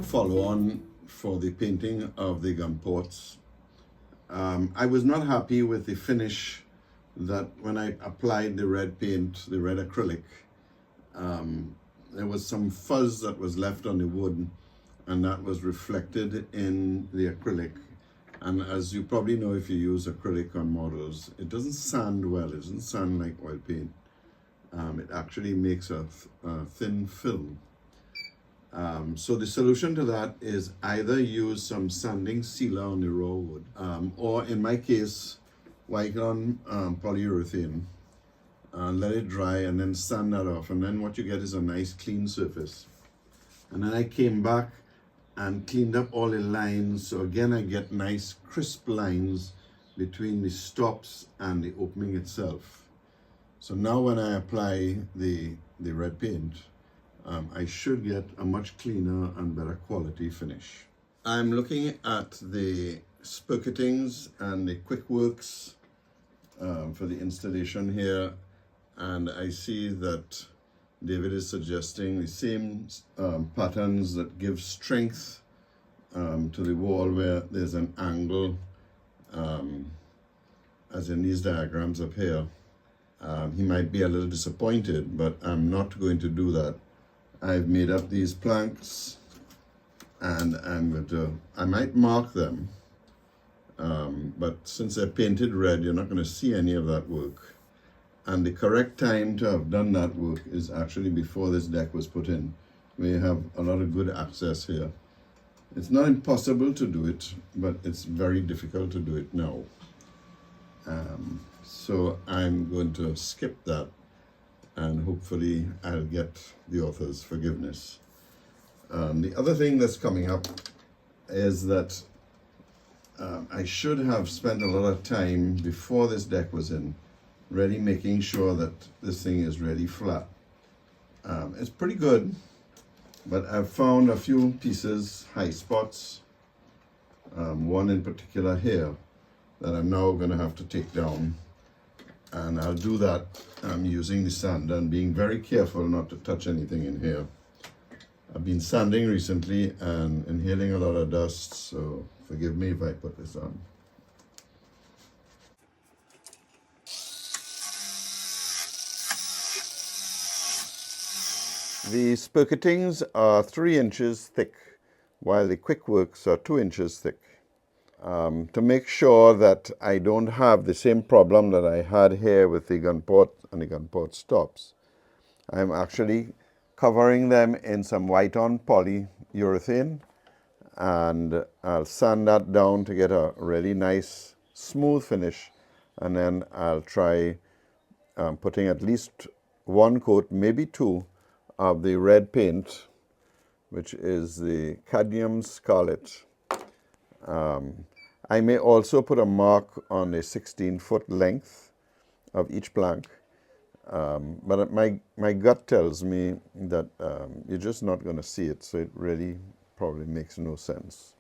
follow on for the painting of the gun ports. I was not happy with the finish that when I applied the red paint, the red acrylic, there was some fuzz that was left on the wood, and that was reflected in the acrylic. And as you probably know, if you use acrylic on models, it doesn't sand well. It doesn't sand like oil paint. It actually makes a thin film. So the solution to that is either use some sanding sealer on the raw wood, or in my case, white on polyurethane, let it dry and then sand that off. And then what you get is a nice clean surface. And then I came back and cleaned up all the lines. So again, I get nice crisp lines between the stops and the opening itself. So now when I apply the red paint, I should get a much cleaner and better quality finish. I'm looking at the Spirkettings and the quick works for the installation here, and I see that David is suggesting the same patterns that give strength to the wall where there's an angle, as in these diagrams up here. He might be a little disappointed, but I'm not going to do that. I've made up these planks, and I might mark them, but since they're painted red, you're not going to see any of that work. And the correct time to have done that work is actually before this deck was put in. We have a lot of good access here. It's not impossible to do it, but it's very difficult to do it now. So I'm going to skip that, and hopefully I'll get the author's forgiveness. The other thing that's coming up is that I should have spent a lot of time before this deck was in, really making sure that this thing is really flat. It's pretty good, but I've found a few pieces, high spots, one in particular here, that I'm now going to have to take down. And I'll do that using the sander and being very careful not to touch anything in here. I've been sanding recently and inhaling a lot of dust, so forgive me if I put this on. The Spirkettings are 3 inches thick, while the quick works are 2 inches thick. To make sure that I don't have the same problem that I had here with the gun port and the gun port stops, I'm actually covering them in some white on polyurethane, and I'll sand that down to get a really nice smooth finish, and then I'll try putting at least 1 coat, maybe 2, of the red paint, which is the cadmium scarlet. I may also put a mark on a 16-foot length of each plank, but my gut tells me that you're just not going to see it, so it really probably makes no sense.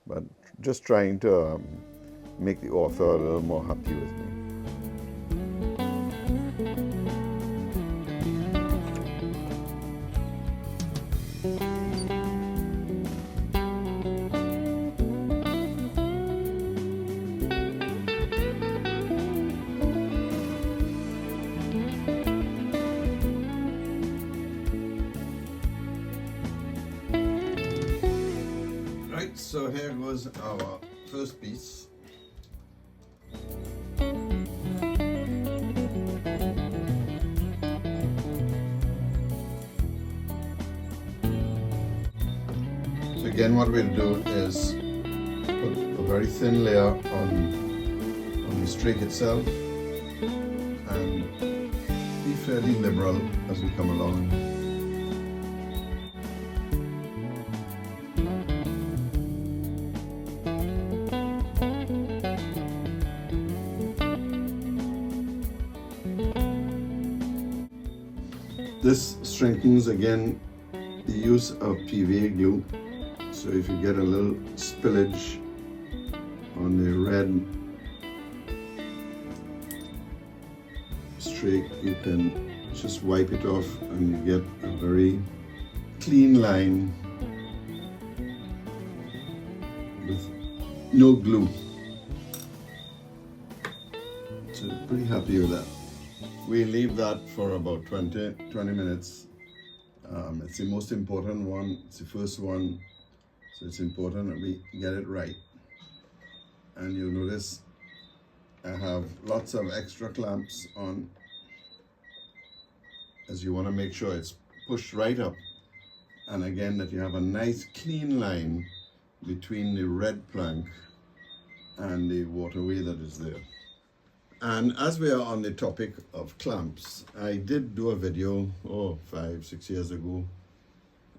But just trying to make the author a little more happy with me. So here goes our first piece. So again, what we'll do is put a very thin layer on the streak itself and be fairly liberal as we come along. This strengthens again the use of PVA glue. So if you get a little spillage on the red streak, you can just wipe it off and you get a very clean line with no glue. So pretty happy with that. We leave that for about 20 minutes. It's the most important one. It's the first one. So it's important that we get it right. And you'll notice I have lots of extra clamps on, as you want to make sure it's pushed right up. And again, that you have a nice clean line between the red plank and the waterway that is there. And as we are on the topic of clamps, I did do a video 5-6 years ago,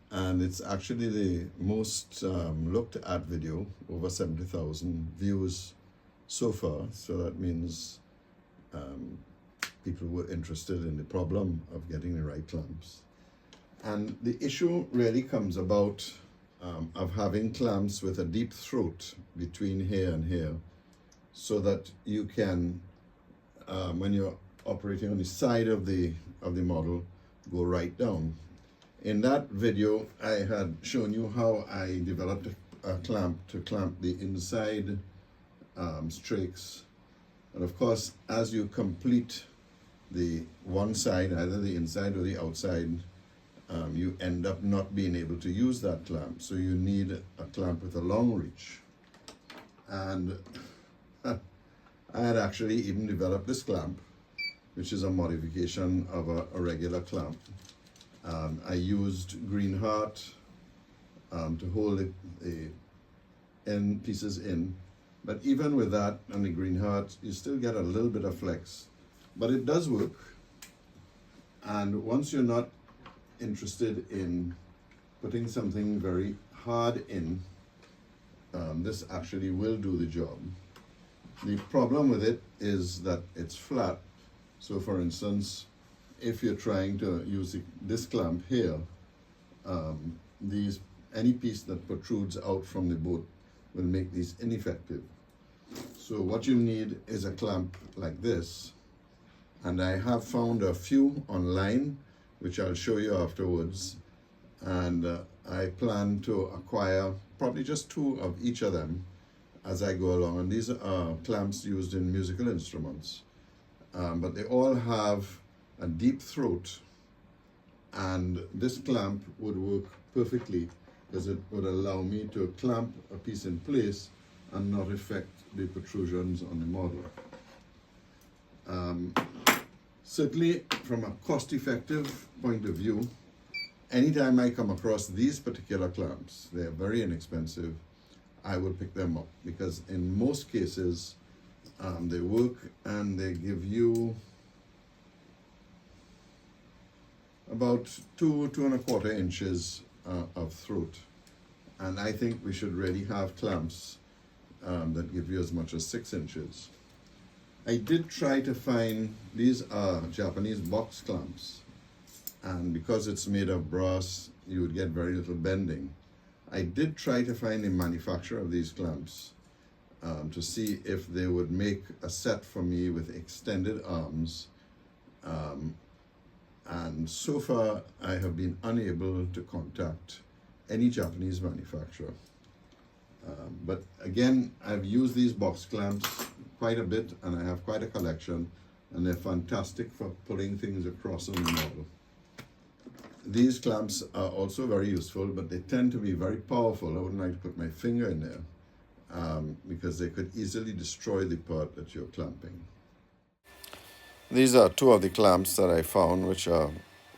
and it's actually the most looked at video, over 70,000 views so far. So that means people were interested in the problem of getting the right clamps. And the issue really comes about of having clamps with a deep throat between here and here, so that you can, when you're operating on the side of the model, go right down. In that video, I had shown you how I developed a clamp to clamp the inside strakes. And of course, as you complete the one side, either the inside or the outside, you end up not being able to use that clamp. So you need a clamp with a long reach. And I had actually even developed this clamp, which is a modification of a regular clamp. I used green heart to hold the end pieces in. But even with that and the green heart, you still get a little bit of flex. But it does work. And once you're not interested in putting something very hard in, this actually will do the job. The problem with it is that it's flat. So for instance, if you're trying to use this clamp here, any piece that protrudes out from the boat will make these ineffective. So what you need is a clamp like this. And I have found a few online, which I'll show you afterwards. And I plan to acquire probably just 2 of each of them as I go along. And these are clamps used in musical instruments. But they all have a deep throat. And this clamp would work perfectly because it would allow me to clamp a piece in place and not affect the protrusions on the model. Certainly, from a cost-effective point of view, anytime I come across these particular clamps, they're very inexpensive, I will pick them up, because in most cases, they work and they give you about 2.25 inches of throat. And I think we should really have clamps that give you as much as 6 inches. I did try to find, these are Japanese box clamps, and because it's made of brass, you would get very little bending. I did try to find a manufacturer of these clamps to see if they would make a set for me with extended arms, and so far I have been unable to contact any Japanese manufacturer. But again, I've used these box clamps quite a bit, and I have quite a collection, and they're fantastic for pulling things across on the model. These clamps are also very useful, but they tend to be very powerful. I wouldn't like to put my finger in there because they could easily destroy the part that you're clamping. These are 2 of the clamps that I found, which are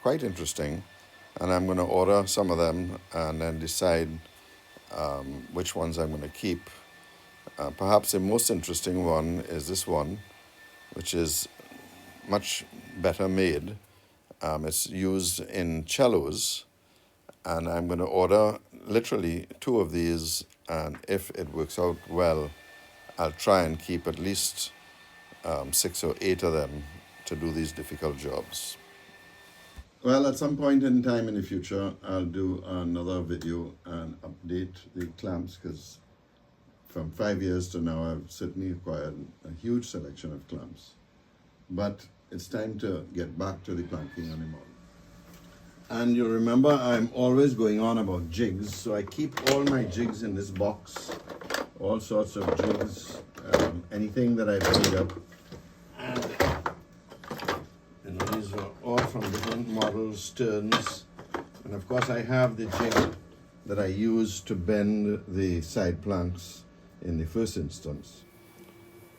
quite interesting, and I'm going to order some of them and then decide which ones I'm going to keep. Perhaps the most interesting one is this one, which is much better made. It's used in cellos, and I'm going to order literally 2 of these, and if it works out well, I'll try and keep at least 6 or 8 of them to do these difficult jobs. Well, at some point in time in the future, I'll do another video and update the clamps, because from 5 years to now, I've certainly acquired a huge selection of clamps. But it's time to get back to the planking on the model. And you remember, I'm always going on about jigs, so I keep all my jigs in this box. all sorts of jigs, anything that I've made up. And these are all from different models, sterns. And of course I have the jig that I use to bend the side planks in the first instance.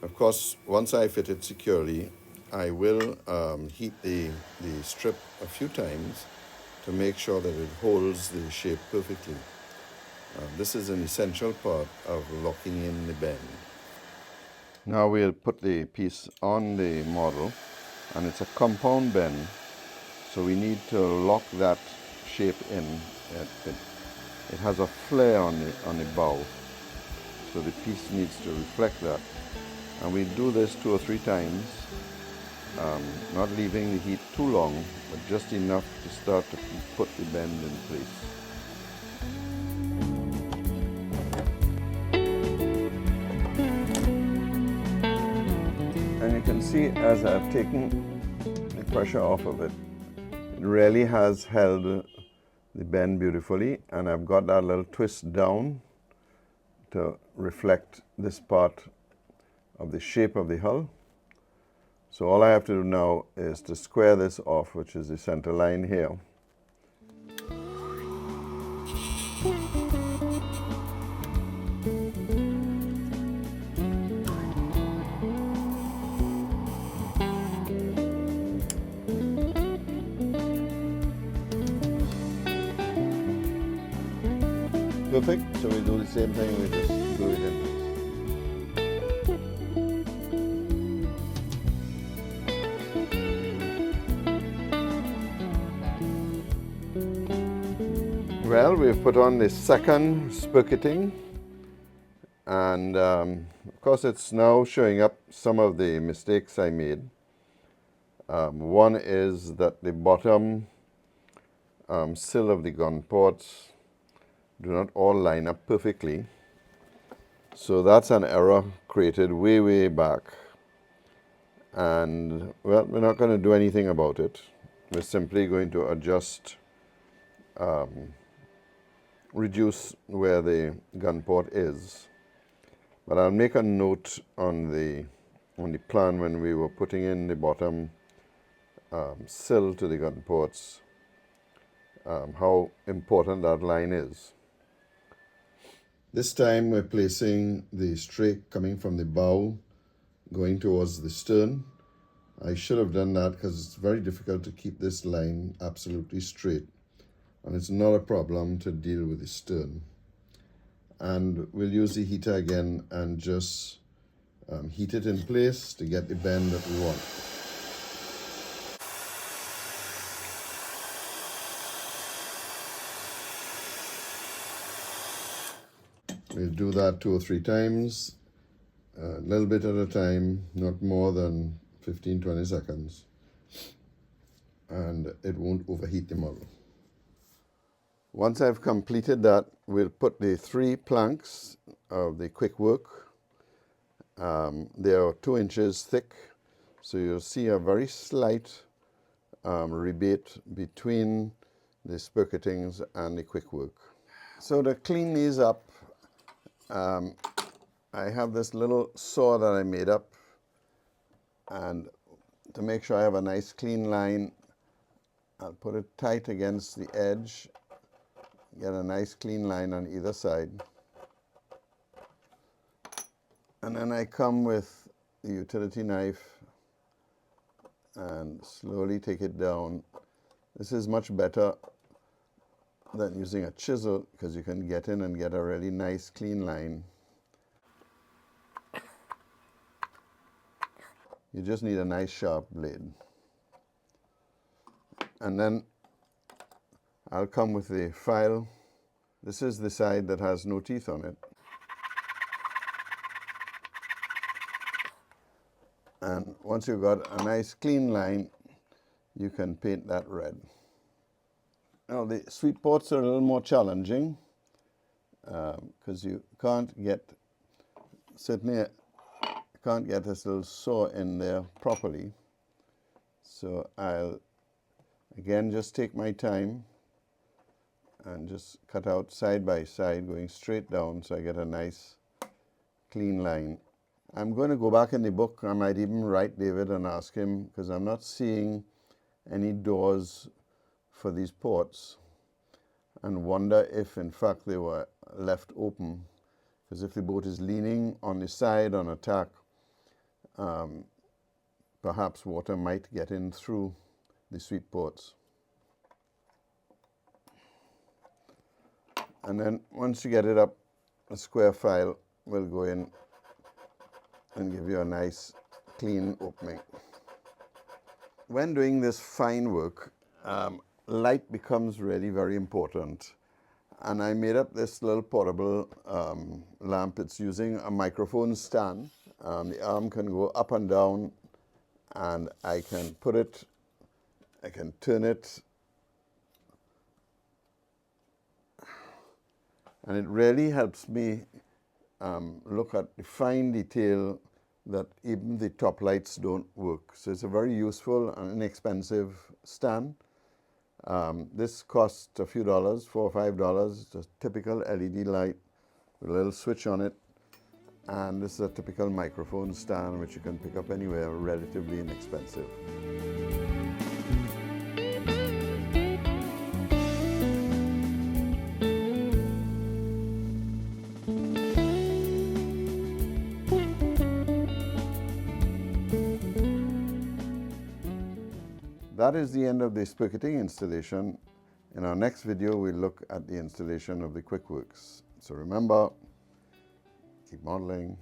Of course, once I fit it securely, I will heat the strip a few times to make sure that it holds the shape perfectly. This is an essential part of locking in the bend. Now we'll put the piece on the model, and it's a compound bend, so we need to lock that shape in. It has a flare on the bow, so the piece needs to reflect that. And we do this 2 or 3 times, not leaving the heat too long, but just enough to start to put the bend in place. And you can see as I've taken the pressure off of it, it really has held the bend beautifully, and I've got that little twist down to reflect this part of the shape of the hull. So all I have to do now is to square this off, which is the center line here. Perfect, so we do the same thing, we just glue it in. Well, we've put on the second spirketting, and of course it's now showing up some of the mistakes I made. One is that the bottom sill of the gun ports do not all line up perfectly. So that's an error created way back. And well, we're not going to do anything about it. We're simply going to adjust, reduce where the gun port is. But I'll make a note on the plan when we were putting in the bottom sill to the gun ports, how important that line is. This time we're placing the strake coming from the bow going towards the stern. I should have done that because it's very difficult to keep this line absolutely straight, and it's not a problem to deal with the stern. And we'll use the heater again and just heat it in place to get the bend that we want. We'll do that 2 or 3 times, a little bit at a time, not more than 15-20 seconds, and it won't overheat the model. Once I've completed that, we'll put the 3 planks of the quick work. They are 2 inches thick, so you'll see a very slight rebate between the spirkettings and the quick work. So to clean these up, I have this little saw that I made up, and to make sure I have a nice clean line, I'll put it tight against the edge, get a nice clean line on either side. And then I come with the utility knife and slowly take it down. This is much better than using a chisel because you can get in and get a really nice clean line. You just need a nice sharp blade. And then I'll come with the file. This is the side that has no teeth on it. And once you've got a nice clean line, you can paint that red. Now the sweep ports are a little more challenging because you can't get, certainly can't get this little saw in there properly. So I'll again just take my time and just cut out side by side, going straight down so I get a nice clean line. I'm going to go back in the book. I might even write David and ask him, because I'm not seeing any doors for these ports, and wonder if in fact they were left open, because if the boat is leaning on the side on attack, perhaps water might get in through the sweep ports. And then once you get it up, a square file will go in and give you a nice clean opening. When doing this fine work, light becomes really very important. And I made up this little portable lamp. It's using a microphone stand. The arm can go up and down, and I can put it, I can turn it, and it really helps me look at the fine detail that even the top lights don't work. So it's a very useful and inexpensive stand. This costs a few dollars, $4 or $5. It's a typical LED light with a little switch on it. And this is a typical microphone stand which you can pick up anywhere, relatively inexpensive. That is the end of the Spirketting installation. In our next video, we'll look at the installation of the QuickWorks. So remember, keep modeling.